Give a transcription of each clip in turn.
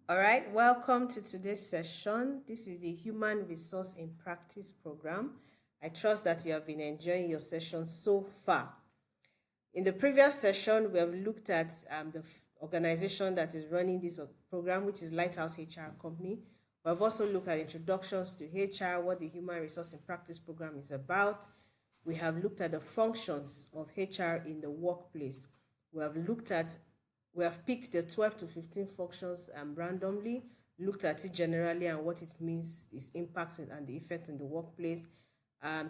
All right, welcome to today's session. This is the Human Resource in Practice program. I trust that you have been enjoying your session so far. In the previous session, we have looked at the organization that is running this program, which is Lighthouse HR Company. We have also looked at introductions to HR, what the Human Resource in Practice program is about. We have looked at the functions of HR in the workplace. We have picked the 12 to 15 functions randomly, looked at it generally and what it means, its impact and the effect in the workplace.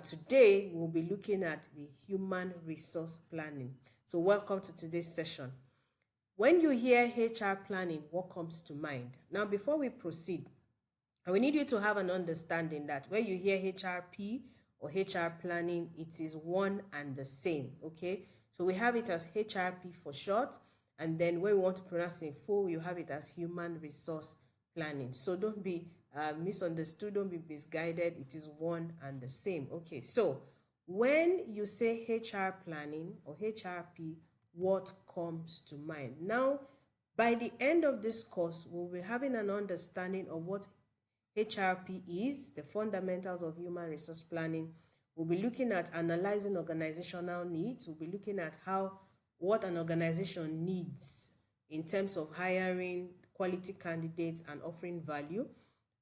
Today, we'll be looking at the human resource planning. So welcome to today's session. When you hear HR planning, what comes to mind? Now, before we proceed, we need you to have an understanding that when you hear HRP or HR planning, it is one and the same, okay? So we have it as HRP for short, and then when we want to pronounce it in full, you have it as human resource planning. So don't be misunderstood, don't be misguided. It is one and the same. Okay, so when you say HR planning or HRP, what comes to mind? Now, by the end of this course, we'll be having an understanding of what HRP is, the fundamentals of human resource planning. We'll be looking at analyzing organizational needs. We'll be looking at what an organization needs in terms of hiring quality candidates and offering value.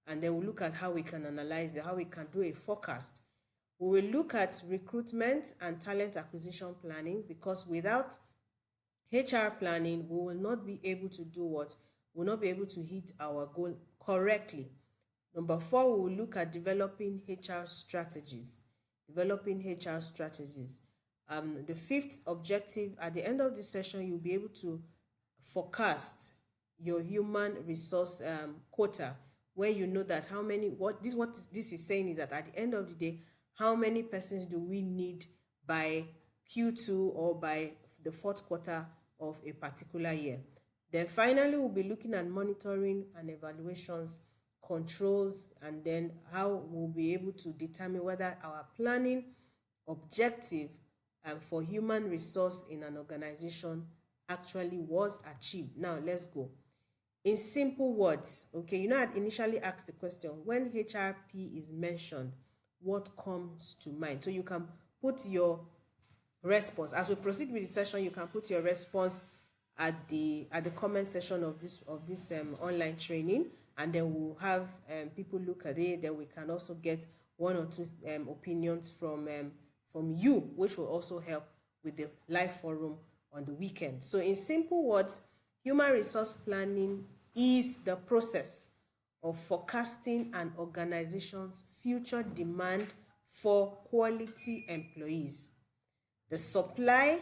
And then we'll look at how we can analyze it, how we can do a forecast. We will look at recruitment and talent acquisition planning, because without HR planning, we will not be able to do what? We'll not be able to hit our goal correctly. Number 4, we will look at developing HR strategies. The 5th objective, at the end of this session, you'll be able to forecast your human resource quota, where you know that what this is saying is that at the end of the day, how many persons do we need by Q2 or by the 4th quarter of a particular year. Then finally, we'll be looking at monitoring and evaluations, controls, and then how we'll be able to determine whether our planning objective for human resource in an organization actually was achieved. Now, let's go. In simple words, okay, I initially asked the question, when HRP is mentioned, what comes to mind? So you can put your response. As we proceed with the session, you can put your response at the comment section of this online training, and then we'll have people look at it. Then we can also get one or two opinions from you, which will also help with the live forum on the weekend. So in simple words, human resource planning is the process of forecasting an organization's future demand for quality employees. The supply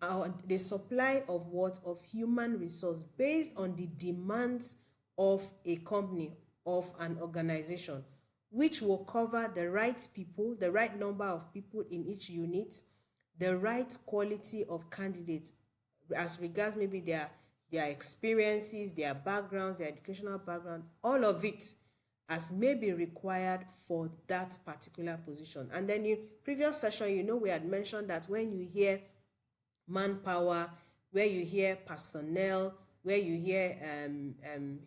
of what? Of human resource based on the demands of a company, of an organization, which will cover the right people, the right number of people in each unit, the right quality of candidates as regards maybe their experiences, their backgrounds, their educational background, all of it as may be required for that particular position. And then in previous session, we had mentioned that when you hear manpower, where you hear personnel, where you hear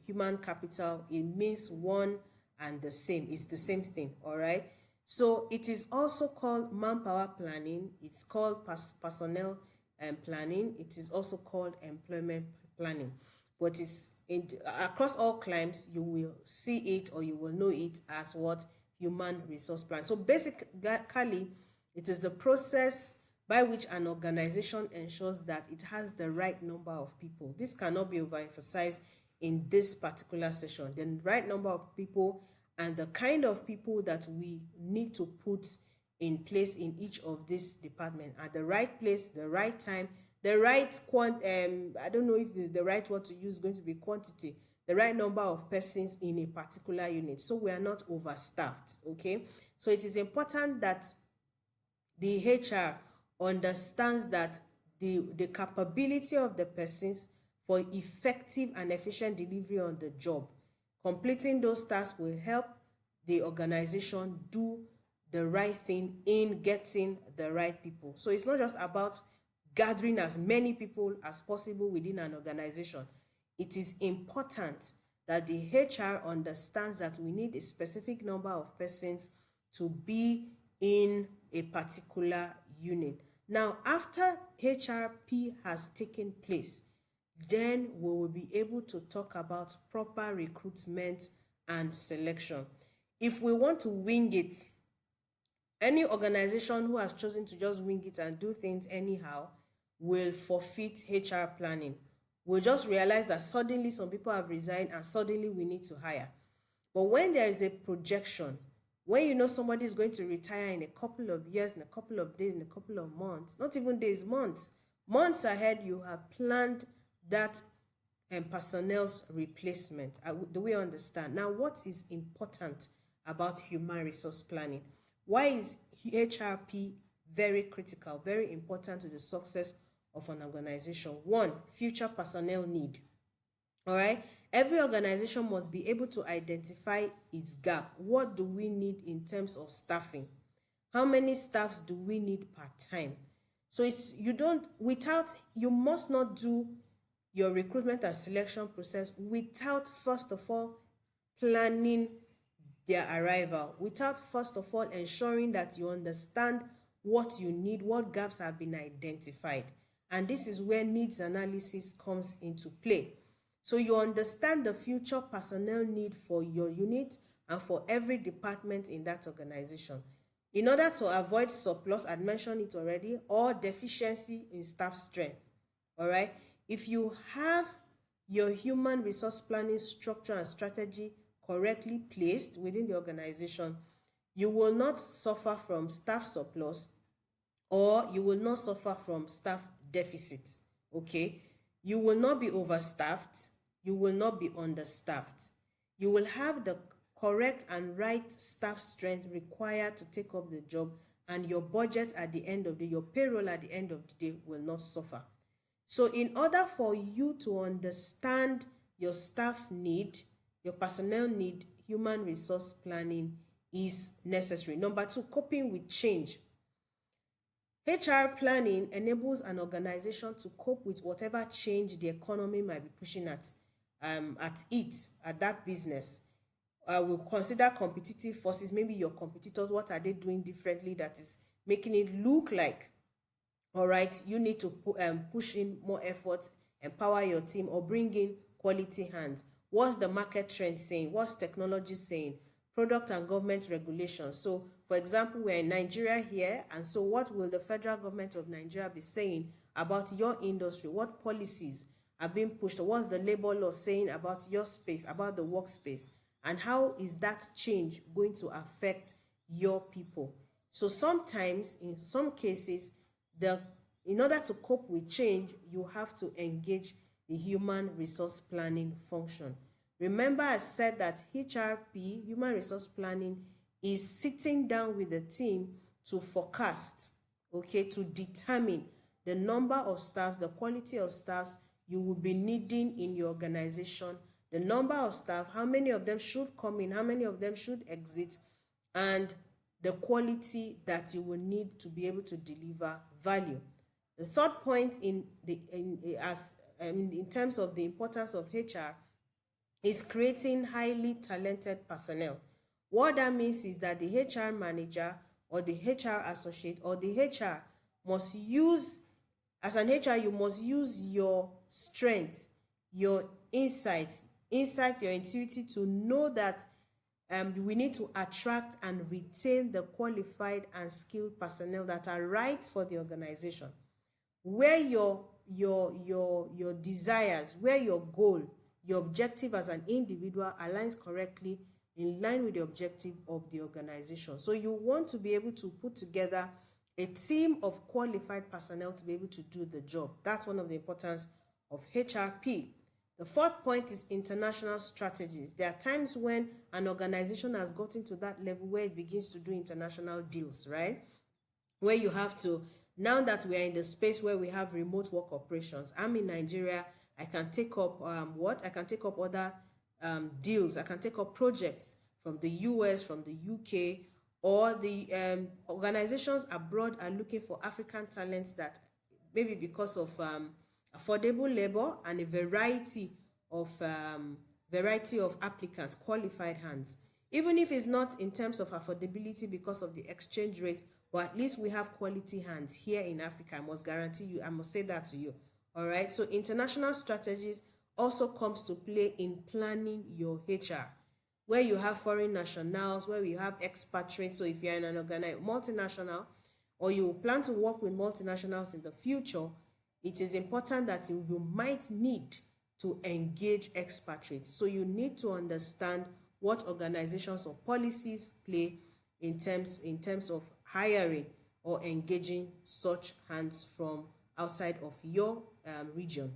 human capital, it means one and the same. It's the same thing, all right? So it is also called manpower planning. It's called personnel planning. It is also called employment planning. But it's across all climes, you will see it or you will know it as what? Human resource plan. So basically, it is the process by which an organization ensures that it has the right number of people. This cannot be overemphasized in this particular session. The right number of people and the kind of people that we need to put in place in each of these departments at the right place, the right time, the right I don't know if the right word to use is going to be quantity, the right number of persons in a particular unit, so we are not overstaffed. Okay, so it is important that the HR understands that the capability of the persons for effective and efficient delivery on the job. Completing those tasks will help the organization do the right thing in getting the right people. So it's not just about gathering as many people as possible within an organization. it is important that the HR understands that we need a specific number of persons to be in a particular unit. Now, after HRP has taken place, then we will be able to talk about proper recruitment and selection. If we want to wing it, any organization who has chosen to just wing it and do things anyhow will forfeit HR planning. We'll just realize that suddenly some people have resigned and suddenly we need to hire. But when there is a projection, when you know somebody is going to retire in a couple of years, in a couple of days, in a couple of months, not even days, months ahead, you have planned that personnel's replacement. Do we understand? Now, what is important about human resource planning? Why is HRP very critical, very important to the success of an organization? One, future personnel need. All right. Every organization must be able to identify its gap. What do we need in terms of staffing? How many staffs do we need per time? So you must not do your recruitment and selection process without first of all planning their arrival, without first of all ensuring that you understand what you need, what gaps have been identified. And this is where needs analysis comes into play. So you understand the future personnel need for your unit and for every department in that organization. In order to avoid surplus, I'd mentioned it already, or deficiency in staff strength. All right. If you have your human resource planning structure and strategy correctly placed within the organization, you will not suffer from staff surplus or you will not suffer from staff deficit. Okay. You will not be overstaffed. You will not be understaffed. You will have the correct and right staff strength required to take up the job, and your budget at the end of the day, your payroll at the end of the day will not suffer. So in order for you to understand your staff need, your personnel need, human resource planning is necessary. Number two, coping with change. HR planning enables an organization to cope with whatever change the economy might be pushing at that business. We'll consider competitive forces, maybe your competitors, what are they doing differently that is making it look like, all right, you need to push in more effort, empower your team, or bring in quality hands. What's the market trend saying? What's technology saying? Product and government regulations. So, for example, we're in Nigeria here, and so what will the federal government of Nigeria be saying about your industry? What policies are being pushed? What's the labor law saying about your space, about the workspace? And how is that change going to affect your people? So sometimes, in some cases, in order to cope with change, you have to engage the human resource planning function. Remember, I said that HRP, human resource planning, is sitting down with the team to forecast, okay, to determine the number of staff, the quality of staff you will be needing in your organization, the number of staff, how many of them should come in, how many of them should exit, and the quality that you will need to be able to deliver value. The third point in terms of the importance of HR is creating highly talented personnel. What that means is that the HR manager or the HR associate or the HR must use, as an HR, you must use your strength, your insights, your intuitivity to know that we need to attract and retain the qualified and skilled personnel that are right for the organization. Where your desires, where your goal, your objective as an individual aligns correctly in line with the objective of the organization. So you want to be able to put together a team of qualified personnel to be able to do the job. That's one of the importance of HRP. The fourth point is international strategies. There are times when an organization has gotten to that level where it begins to do international deals, right? Where you have to, now that we are in the space where we have remote work operations, I'm in Nigeria, I can take up I can take up other deals. I can take up projects from the US, from the UK, or the organizations abroad are looking for African talents that maybe because of affordable labor and a variety variety of applicants, qualified hands. Even if it's not in terms of affordability because of the exchange rate, but at least we have quality hands here in Africa. I must guarantee you, I must say that to you. All right. So international strategies also comes to play in planning your HR, where you have foreign nationals, where you have expatriates. So if you're in an multinational, or you plan to work with multinationals in the future, it is important that you might need to engage expatriates. So you need to understand what organizations or policies play in terms of hiring or engaging such hands from outside of your region.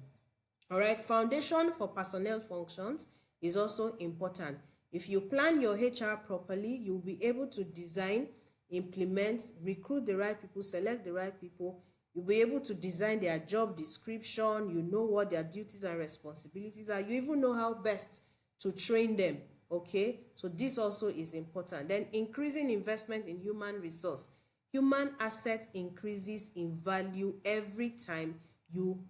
All right, foundation for personnel functions is also important. If you plan your HR properly, you'll be able to design, implement, recruit the right people, select the right people. You'll be able to design their job description. You know what their duties and responsibilities are. You even know how best to train them. Okay, so this also is important. Then increasing investment in human resource. Human asset increases in value every time you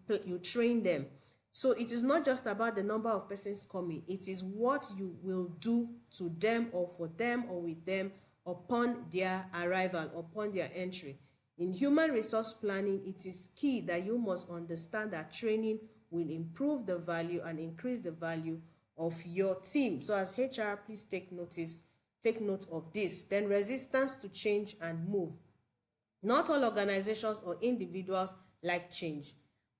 train them. So it is not just about the number of persons coming. It is what you will do to them or for them or with them upon their arrival, upon their entry. In human resource planning, it is key that you must understand that training will improve the value and increase the value of your team. So as HR, please take note of this. Then resistance to change and move. Not all organizations or individuals like change.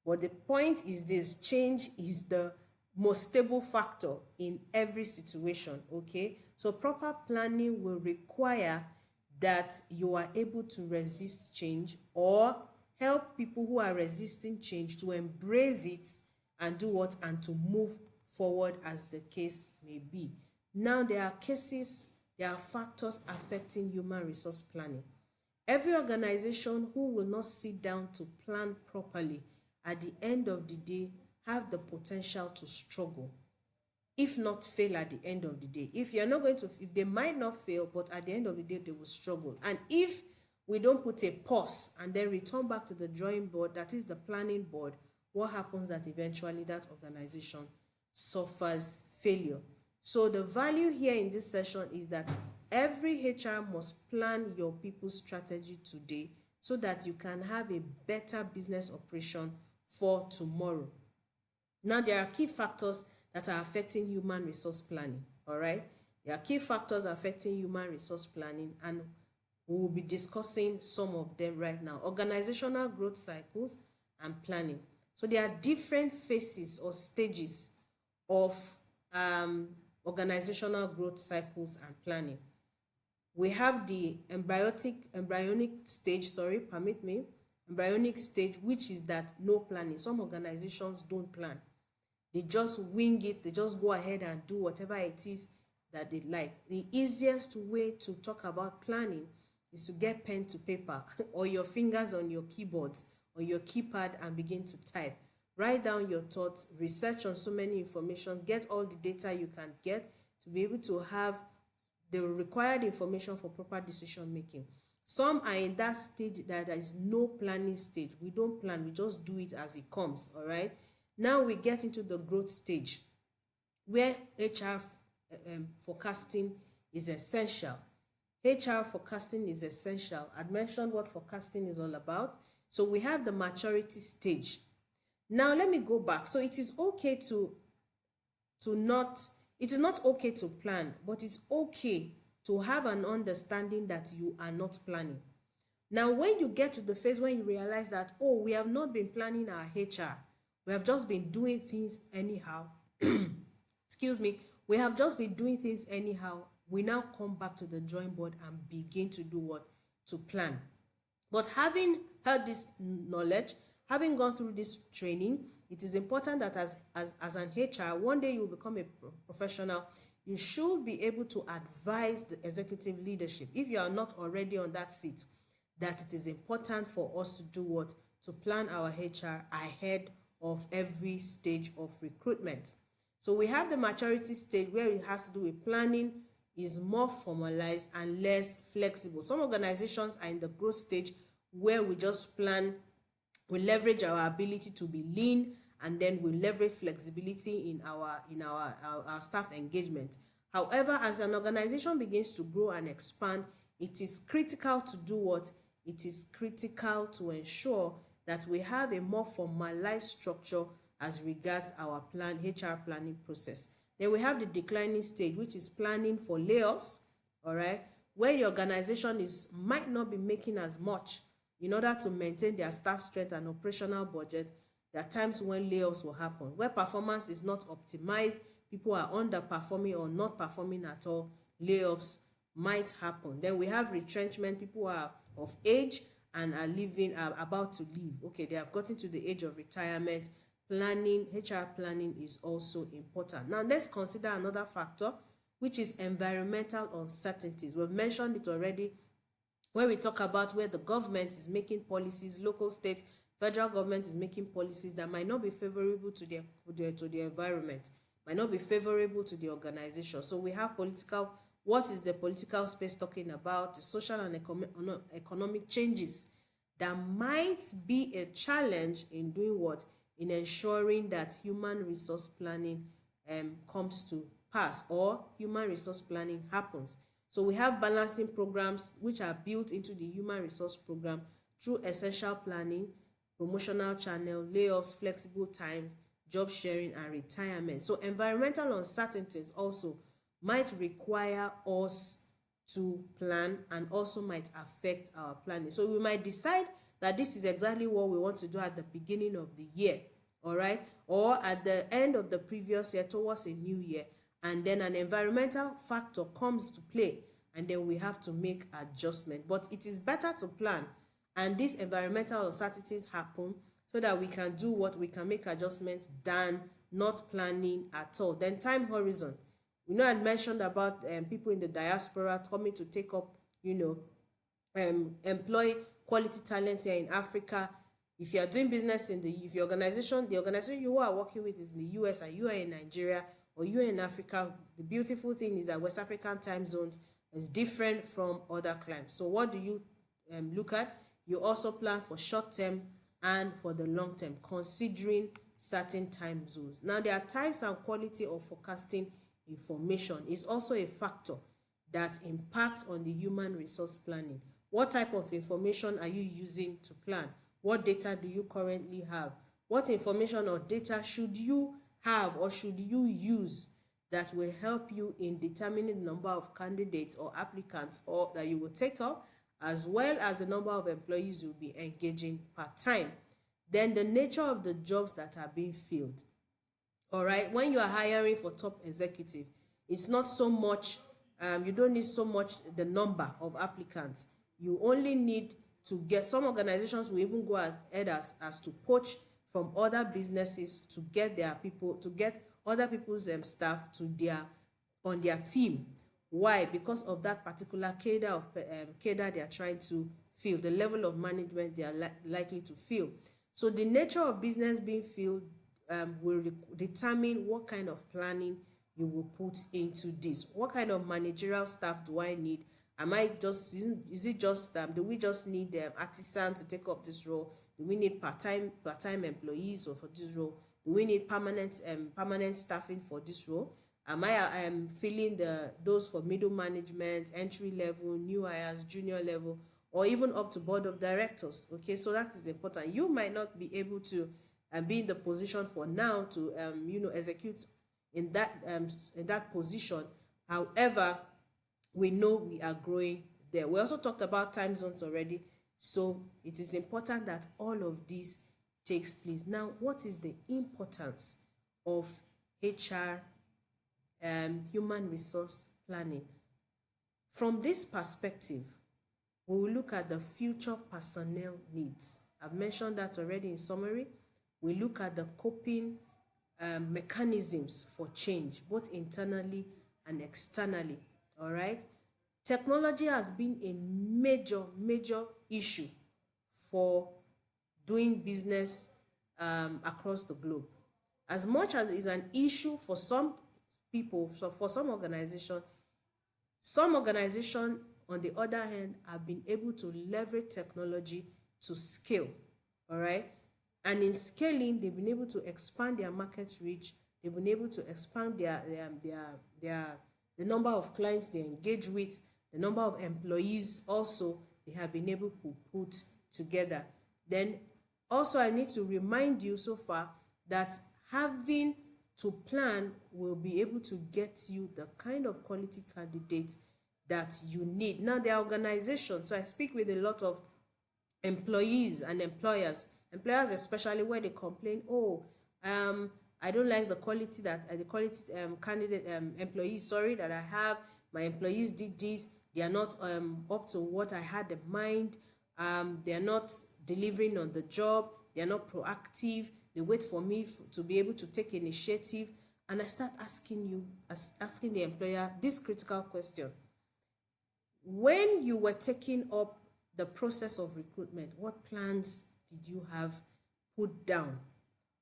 But the point is this: change is the most stable factor in every situation, okay? So proper planning will require that you are able to resist change or help people who are resisting change to embrace it and do what? And to move forward as the case may be. Now, there are factors affecting human resource planning. Every organization who will not sit down to plan properly at the end of the day have the potential to struggle, if not fail at the end of the day. If they might not fail, but at the end of the day, they will struggle. And if we don't put a pause and then return back to the drawing board, that is the planning board, what happens that eventually that organization suffers failure. So the value here in this session is that every HR must plan your people's strategy today so that you can have a better business operation for tomorrow. Now, there are key factors that are affecting human resource planning, all right? There are key factors affecting human resource planning, and we will be discussing some of them right now. Organizational growth cycles and planning. So there are different phases or stages of organizational growth cycles and planning. We have the embryonic stage, embryonic stage, which is that no planning. Some organizations don't plan. They just wing it. They just go ahead and do whatever it is that they like. The easiest way to talk about planning is to get pen to paper or your fingers on your keyboards or your keypad and begin to type. Write down your thoughts, research on so many information, get all the data you can get to be able to have the required information for proper decision making. Some are in that stage that there is no planning stage. We don't plan, we just do it as it comes, all right? Now we get into the growth stage where HR forecasting is essential. HR forecasting is essential. I'd mentioned what forecasting is all about. So we have the maturity stage. Now let me go back. So it is okay it is not okay to plan, but it's okay to have an understanding that you are not planning. Now, when you get to the phase when you realize that, oh, we have not been planning our HR, we have just been doing things anyhow. Excuse me. We have just been doing things anyhow. We now come back to the drawing board and begin to do what? To plan. But having heard this knowledge, having gone through this training, it is important that as an HR, one day you will become a professional. You should be able to advise the executive leadership, if you are not already on that seat, that it is important for us to do what? To plan our HR ahead of every stage of recruitment. So we have the maturity stage where it has to do with planning, is more formalized and less flexible. Some organizations are in the growth stage where we just plan, we leverage our ability to be lean and then we leverage flexibility in our staff engagement. However, as an organization begins to grow and expand, it is critical to do what? It is critical to ensure that we have a more formalized structure as regards our HR planning process. Then we have the declining stage, which is planning for layoffs, all right, where the organization might not be making as much in order to maintain their staff strength and operational budget. There are times when layoffs will happen, where performance is not optimized, people are underperforming or not performing at all, layoffs might happen. Then we have retrenchment, people are of age and are about to leave. Okay, they have gotten to the age of retirement. HR planning is also important. Now let's consider another factor, which is environmental uncertainties. We've mentioned it already when we talk about where the government is making policies, local, state, federal government is making policies that might not be favorable to the environment, might not be favorable to the organization. So we have what is the political space talking about? The social and economic changes that might be a challenge in doing what? In ensuring that human resource planning comes to pass, or human resource planning happens. So we have balancing programs which are built into the human resource program through essential planning, promotional channel, layoffs, flexible times, job sharing, and retirement. So environmental uncertainties also might require us to plan and also might affect our planning. So we might decide that this is exactly what we want to do at the beginning of the year, all right, or at the end of the previous year towards a new year, and then an environmental factor comes to play, and then we have to make adjustment. But it is better to plan and these environmental uncertainties happen so that we can do what we can make adjustments than not planning at all. Then time horizon. I mentioned about people in the diaspora coming to take up, employ quality talents here in Africa. If you are doing business if the organization you are working with is in the US and you are in Nigeria or you are in Africa, the beautiful thing is that West African time zones is different from other climes. So what do you look at? You also plan for short term and for the long term, considering certain time zones. Now, there are types and quality of forecasting information is also a factor that impacts on the human resource planning. What type of information are you using to plan? What data do you currently have? What information or data should you have or should you use that will help you in determining the number of candidates or applicants or that you will take up, as well as the number of employees you'll be engaging part-time? Then the nature of the jobs that are being filled. All right, when you are hiring for top executive, it's not so much, you don't need so much the number of applicants. You only need to get, some organizations will even go ahead as to poach from other businesses to get their people, to get other people's staff on their team. Why? Because of that particular cadre they are trying to fill, the level of management they are likely to fill. So the nature of business being filled will determine what kind of planning you will put into this. What kind of managerial staff do I need? Is it just do we just need artisans to take up this role? Do we need part-time employees or for this role? Do we need permanent staffing for this role? Am I filling those for middle management, entry level, new hires, junior level, or even up to board of directors? Okay, so that is important. You might not be able to be in the position for now to execute in that position. However, we know we are growing there. We also talked about time zones already, so it is important that all of this takes place. Now, what is the importance of HR human resource planning? From this perspective, we will look at the future personnel needs. I've mentioned that already in summary. We look at the coping mechanisms for change, both internally and externally. All right. Technology has been a major issue for doing business across the globe. As much as it's an issue for some people, so for some organizations, on the other hand, have been able to leverage technology to scale. All right. And in scaling, they've been able to expand their market reach. They've been able to expand the number of clients they engage with, the number of employees also they have been able to put together. Then also I need to remind you so far that having to plan will be able to get you the kind of quality candidates that you need. Now, their organization, so I speak with a lot of employees and employers especially, where they complain, oh, I don't like the quality that the quality candidate employees, sorry, that I have. My employees did this, they are not up to what I had in mind. They are not delivering on the job, they are not proactive, they wait for me to be able to take initiative. And I start asking the employer this critical question: when you were taking up the process of recruitment, what plans did you have put down?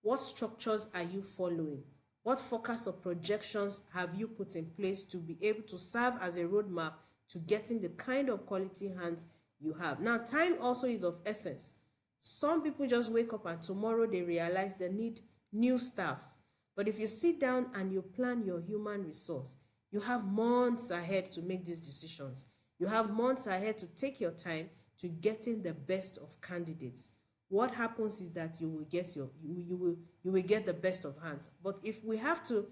What structures are you following? What forecast or projections have you put in place to be able to serve as a roadmap to getting the kind of quality hands you have? Now, time also is of essence. Some people just wake up and tomorrow they realize they need new staffs. But if you sit down and you plan your human resource, you have months ahead to make these decisions. You have months ahead to take your time to getting the best of candidates. What happens is that you will get you will get the best of hands. But if we have to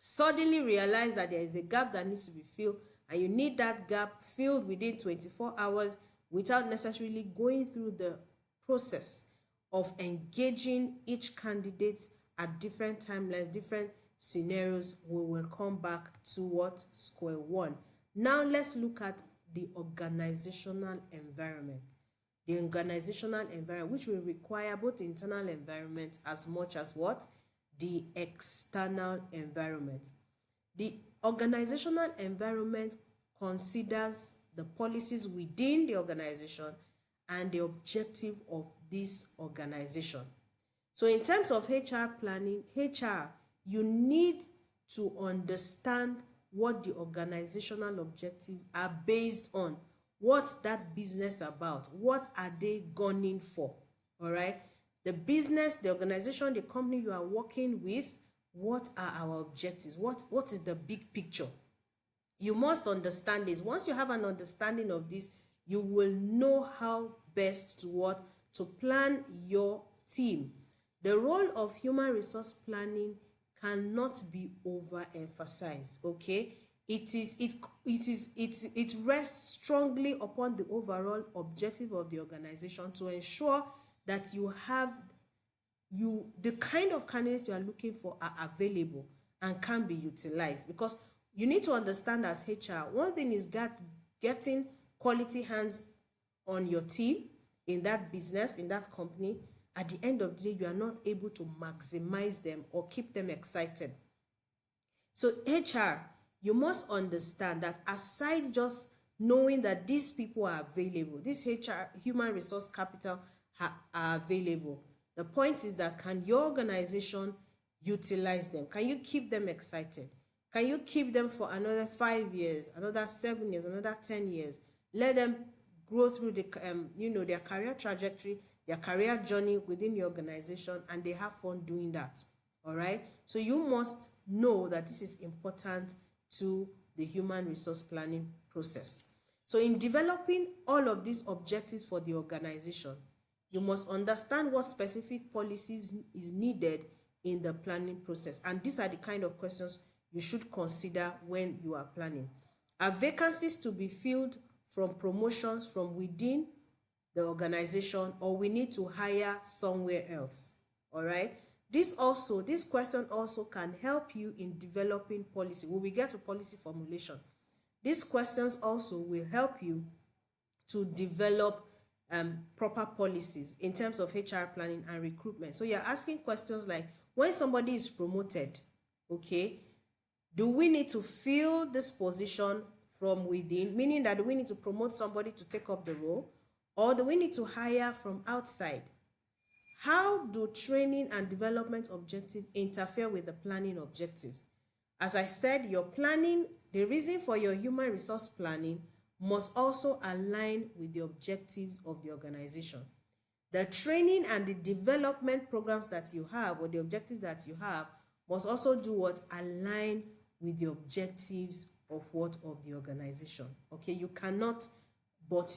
suddenly realize that there is a gap that needs to be filled, and you need that gap filled within 24 hours without necessarily going through the process of engaging each candidate at different timelines, different scenarios, we will come back to what? Square one. Now let's look at the organizational environment. The organizational environment, which will require both internal environment as much as what? The external environment. The organizational environment considers the policies within the organization and the objective of this organization. So in terms of HR planning, you need to understand what the organizational objectives are based on. What's that business about? What are they gunning for? All right. The business, the organization, the company you are working with, what are our objectives? What is the big picture? You must understand this. Once you have an understanding of this, you will know how best to plan your team. The role of human resource planning cannot be overemphasized. Okay, it rests strongly upon the overall objective of the organization to ensure that you have the kind of candidates you are looking for are available and can be utilized. Because you need to understand, as HR, one thing is getting quality hands on your team in that business, in that company. At the end of the day, you are not able to maximize them or keep them excited. So HR, you must understand that aside just knowing that these people are available, this HR, human resource capital, are available, the point is that can your organization utilize them? Can you keep them excited? Can you keep them for another 5 years, another 7 years, another 10 years? Let them grow through their career trajectory, their career journey within your organization, and they have fun doing that. All right. So you must know that this is important to the human resource planning process. So in developing all of these objectives for the organization, you must understand what specific policies is needed in the planning process. And these are the kind of questions you should consider when you are planning. Are vacancies to be filled from promotions from within the organization, or we need to hire somewhere else? All right. This question also can help you in developing policy. When we get to policy formulation, these questions also will help you to develop proper policies in terms of HR planning and recruitment. So you're asking questions like, when somebody is promoted, okay, do we need to fill this position from within, meaning that do we need to promote somebody to take up the role, or do we need to hire from outside? How do training and development objectives interfere with the planning objectives? As I said, your planning, the reason for your human resource planning must also align with the objectives of the organization. The training and the development programs that you have, or the objectives that you have, must also do what? Align with the objectives of what? Of the organization. Okay, you cannot but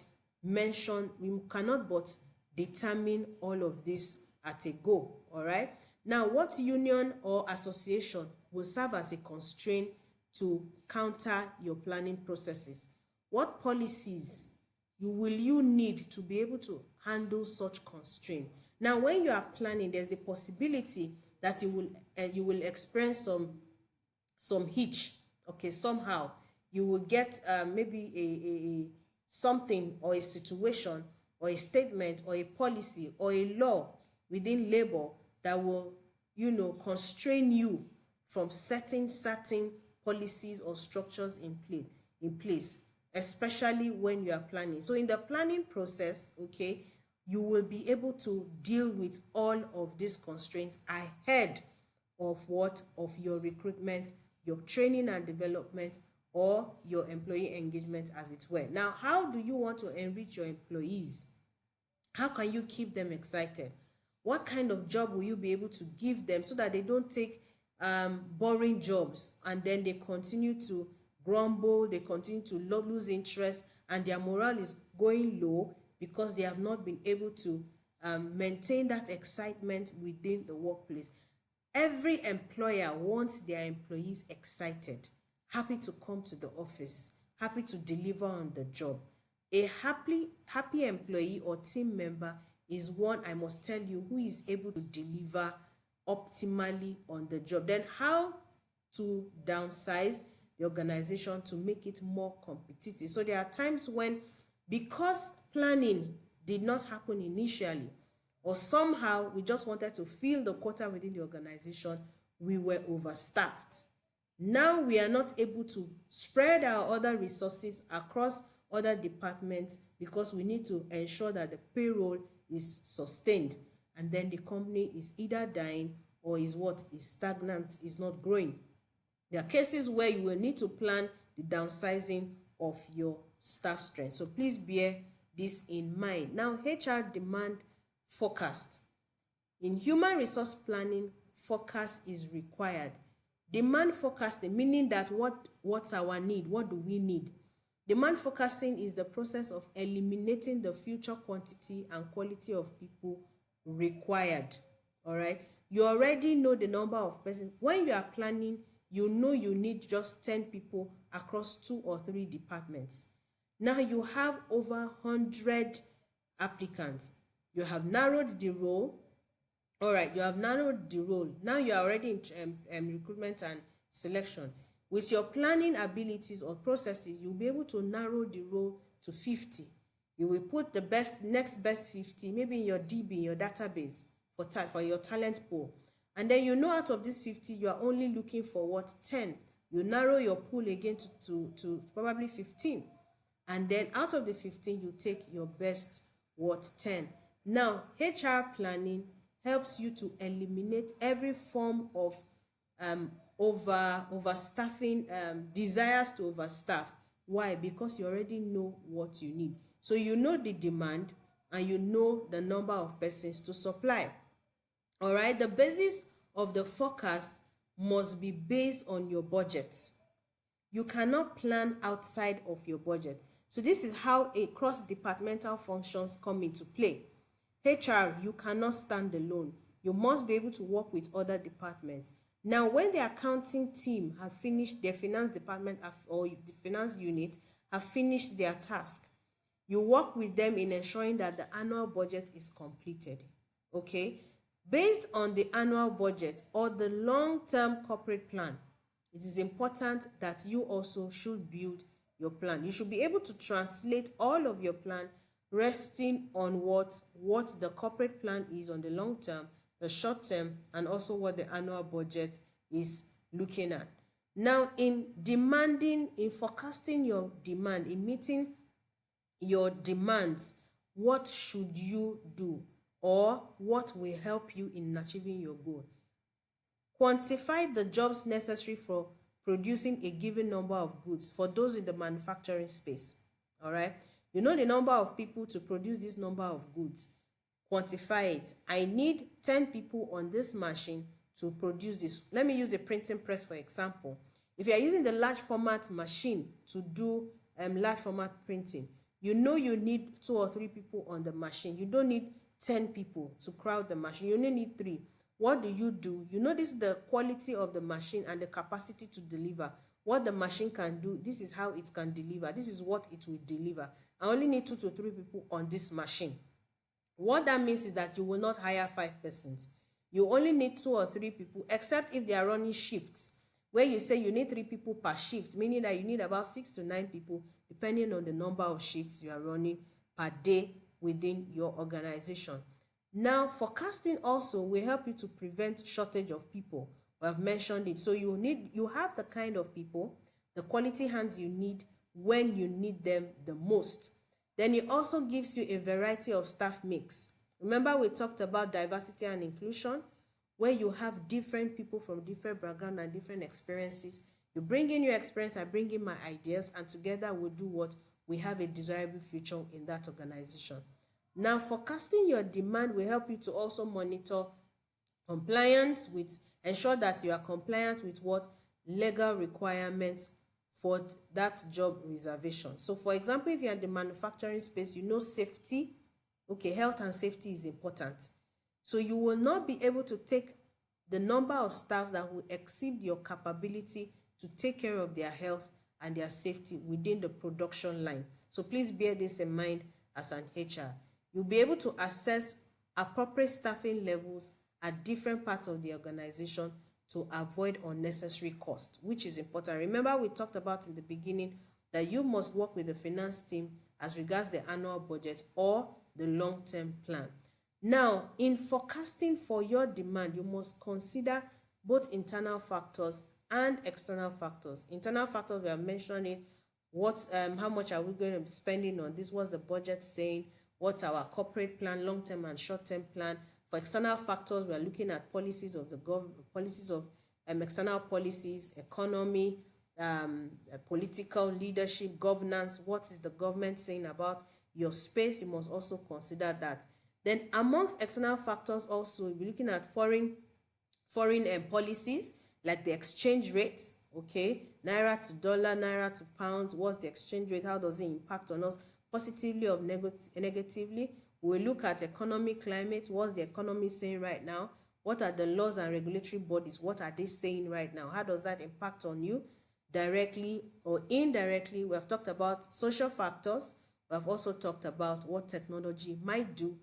determine all of this at a go. All right. Now, what union or association will serve as a constraint to counter your planning processes? What policies you need to be able to handle such constraint? Now, when you are planning, there's the possibility that you will experience some hitch. Okay, somehow you will get maybe a something, or a situation, or a statement, or a policy, or a law within labor that will constrain you from setting certain policies or structures in place, especially when you are planning. So in the planning process, okay, you will be able to deal with all of these constraints ahead of your recruitment, your training and development, or your employee engagement, as it were. Now, how do you want to enrich your employees? How can you keep them excited? What kind of job will you be able to give them so that they don't take boring jobs and then they continue to grumble, they continue to lose interest, and their morale is going low because they have not been able to maintain that excitement within the workplace? Every employer wants their employees excited, happy to come to the office, happy to deliver on the job. A happy employee or team member is one, I must tell you, who is able to deliver optimally on the job. Then how to downsize the organization to make it more competitive? So there are times when, because planning did not happen initially, or somehow we just wanted to fill the quota within the organization, we were overstaffed. Now we are not able to spread our other resources across other departments because we need to ensure that the payroll is sustained, and then the company is either dying or is stagnant, is not growing. There are cases where you will need to plan the downsizing of your staff strength. So please bear this in mind. Now, HR demand forecast. In human resource planning, forecast is required. Demand forecasting, meaning that what's our need? What do we need? Demand forecasting is the process of eliminating the future quantity and quality of people required. All right. You already know the number of persons. When you are planning, you know you need just 10 people across 2 or 3 departments. Now you have over 100 applicants. You have narrowed the role. All right, you have narrowed the role. Now you are already in recruitment and selection. With your planning abilities or processes, you'll be able to narrow the role to 50. You will put the next best 50, maybe in your DB, in your database for your talent pool. And then out of this 50, you are only looking for 10. You narrow your pool again to probably 15. And then out of the 15, you take your best 10. Now, HR planning helps you to eliminate every form of overstaffing, desires to overstaff. Why? Because you already know what you need. So you know the demand and you know the number of persons to supply. All right, the basis of the forecast must be based on your budget. You cannot plan outside of your budget. So this is how a cross-departmental functions come into play. HR, you cannot stand alone. You must be able to work with other departments. Now, when the accounting team have finished, their finance department or the finance unit have finished their task, you work with them in ensuring that the annual budget is completed. Okay? Based on the annual budget or the long-term corporate plan, it is important that you also should build your plan. You should be able to translate all of your plan resting on what the corporate plan is on the long term, the short term, and also what the annual budget is looking at. Now, in forecasting your demand, in meeting your demands, what should you do, or what will help you in achieving your goal? Quantify the jobs necessary for producing a given number of goods for those in the manufacturing space. All right. You know the number of people to produce this number of goods. quantify it. I need 10 people on this machine to produce this. Let me use a printing press for example. If you are using the large format machine to do large format printing, you know you need 2 or 3 people on the machine. You don't need 10 people to crowd the machine. You only need 3. What do? You know this is the quality of the machine and the capacity to deliver. What the machine can do, this is how it can deliver. This is what it will deliver. I only need 2 to 3 people on this machine. What that means is that you will not hire 5 persons. You only need 2 or 3 people, except if they are running shifts, where you say you need 3 people per shift, meaning that you need about 6 to 9 people, depending on the number of shifts you are running per day within your organization. Now, forecasting also will help you to prevent shortage of people. We have mentioned it. So you have the kind of people, the quality hands you need when you need them the most. Then it also gives you a variety of staff mix. Remember we talked about diversity and inclusion, where you have different people from different backgrounds and different experiences. You bring in your experience, I bring in my ideas, and together we do what? We have a desirable future in that organization. Now, forecasting your demand will help you to also monitor compliance with, ensure that you are compliant with what? Legal requirements for that job reservation. So for example, if you're in the manufacturing space, you know safety, okay, health and safety is important. So you will not be able to take the number of staff that will exceed your capability to take care of their health and their safety within the production line. So please bear this in mind as an HR. You'll be able to assess appropriate staffing levels at different parts of the organization to avoid unnecessary cost, which is important. Remember, we talked about in the beginning that you must work with the finance team as regards the annual budget or the long-term plan. Now, in forecasting for your demand, you must consider both internal factors and external factors. Internal factors, we have mentioned it. How much are we going to be spending on this? What's the budget saying? What's our corporate plan, long-term and short-term plan? For external factors, we are looking at policies of the government, policies of external policies, economy, political leadership, governance. What is the government saying about your space? You must also consider that. Then amongst external factors also, we'll be looking at foreign policies, like the exchange rates, okay? Naira to dollar, naira to pounds. What's the exchange rate? How does it impact on us? Positively or negatively. We'll look at economic climate. What's the economy saying right now? What are the laws and regulatory bodies? What are they saying right now? How does that impact on you directly or indirectly? We have talked about social factors. We have also talked about what technology might do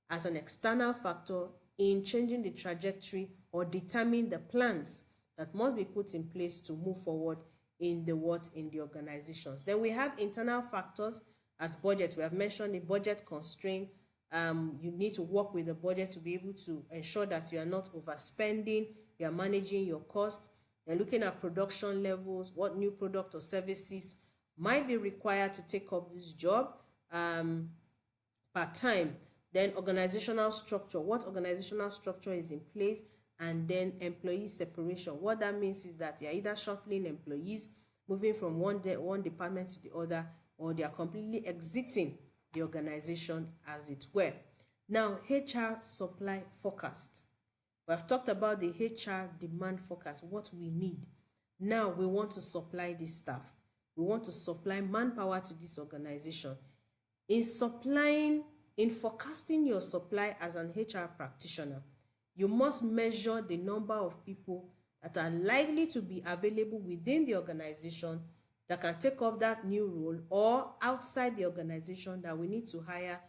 as an external factor in changing the trajectory or determine the plans that must be put in place to move forward in the organizations. Then we have internal factors as budget. We have mentioned the budget constraint. You need to work with the budget to be able to ensure that you are not overspending, you are managing your costs. You're looking at production levels, what new product or services might be required to take up this job part-time. Then organizational structure, what organizational structure is in place, and then employee separation. What that means is that you're either shuffling employees, moving from one department to the other, or they are completely exiting the organization, as it were. Now, HR supply forecast. We have talked about the HR demand forecast, what we need. Now, we want to supply this staff. We want to supply manpower to this organization. In forecasting your supply as an HR practitioner, you must measure the number of people that are likely to be available within the organization that can take up that new role, or outside the organization that we need to hire,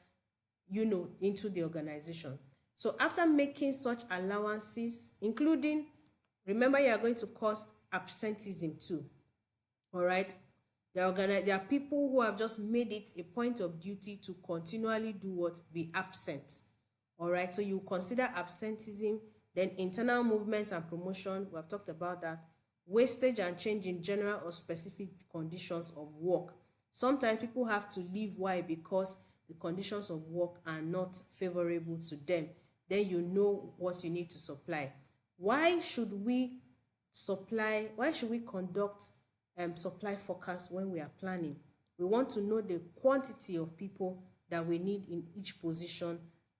into the organization. So after making such allowances, including, remember, you are going to cost absenteeism too. All right. There are people who have just made it a point of duty to continually do what? Be absent. All right. So you consider absenteeism, then internal movements and promotion. We have talked about that. Wastage and change in general or specific conditions of work. Sometimes people have to leave. Why? Because the conditions of work are not favorable to them. Then you know what you need to supply. Why should we conduct supply forecast when we are planning? We want to know the quantity of people that we need in each position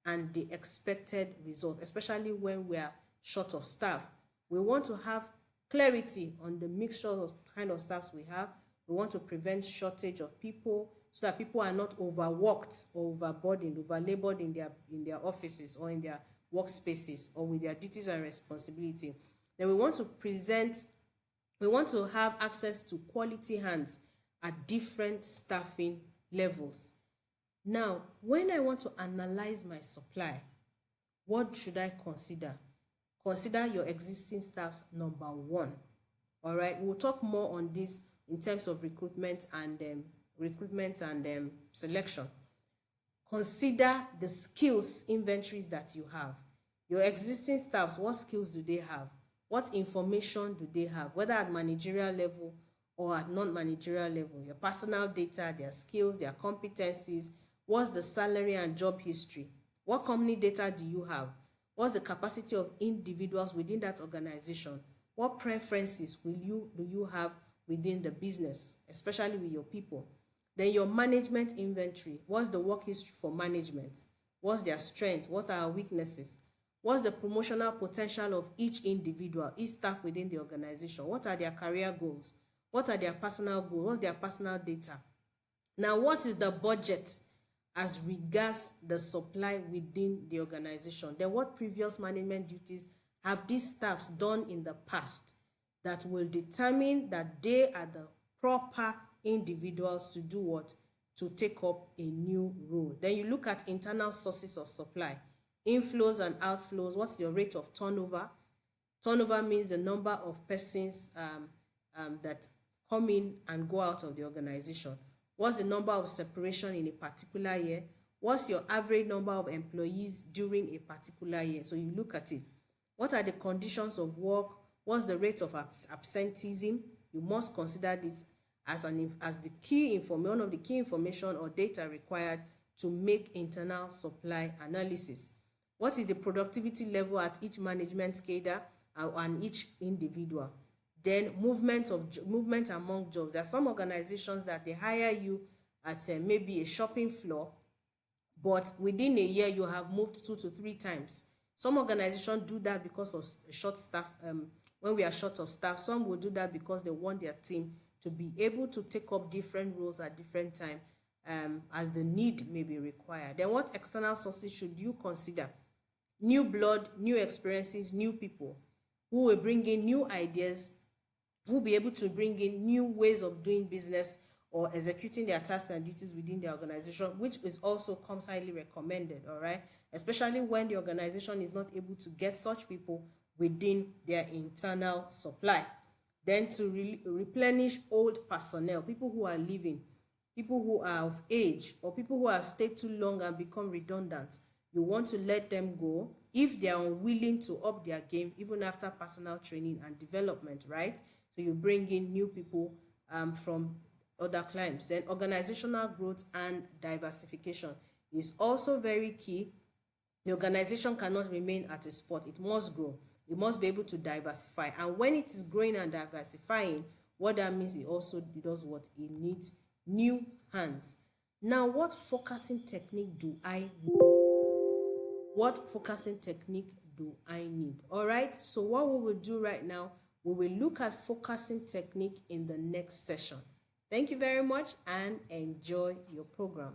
and the expected result, especially when we are short of staff. We want to have clarity on the mixture of kind of staffs we have. We want to prevent shortage of people so that people are not overworked or overburdened, overlabored in their offices or in their workspaces or with their duties and responsibility. Then we want to have access to quality hands at different staffing levels. Now, when I want to analyze my supply, what should I consider? Consider your existing staffs, number one. All right, we'll talk more on this in terms of recruitment and selection. Consider the skills inventories that you have. Your existing staffs, what skills do they have? What information do they have, whether at managerial level or at non-managerial level? Your personal data, their skills, their competencies. What's the salary and job history? What company data do you have? What's the capacity of individuals within that organization? What preferences do you have within the business, especially with your people? Then your management inventory. What's the work history for management? What's their strengths? What are our weaknesses? What's the promotional potential of each individual, each staff within the organization? What are their career goals? What are their personal goals? What's their personal data? Now, what is the budget as regards the supply within the organization? Then what previous management duties have these staffs done in the past that will determine that they are the proper individuals to do what? To take up a new role. Then you look at internal sources of supply, inflows and outflows. What's your rate of turnover? Turnover means the number of persons that come in and go out of the organization. What's the number of separation in a particular year? What's your average number of employees during a particular year? So you look at it. What are the conditions of work? What's the rate of absenteeism? You must consider this as the key information, one of the key information or data required to make internal supply analysis. What is the productivity level at each management cadre and each individual? Then movement among jobs. There are some organizations that they hire you at maybe a shopping floor, but within a year you have moved 2 to 3 times. Some organizations do that because of short staff. When we are short of staff, some will do that because they want their team to be able to take up different roles at different time as the need may be required. Then what external sources should you consider? New blood, new experiences, new people who will bring in new ideas, who will be able to bring in new ways of doing business or executing their tasks and duties within the organization, which is also comes highly recommended, all right? Especially when the organization is not able to get such people within their internal supply. Then to replenish old personnel, people who are leaving, people who are of age, or people who have stayed too long and become redundant. You want to let them go if they are unwilling to up their game even after personal training and development, right? So you bring in new people from other clients. Then organizational growth and diversification is also very key. The organization cannot remain at a spot. It must grow. It must be able to diversify. And when it is growing and diversifying, what that means, it also does what? It needs new hands. Now, what focusing technique do I need? What focusing technique do I need? All right, so what we will do right now, we will look at focusing technique in the next session. Thank you very much and enjoy your program.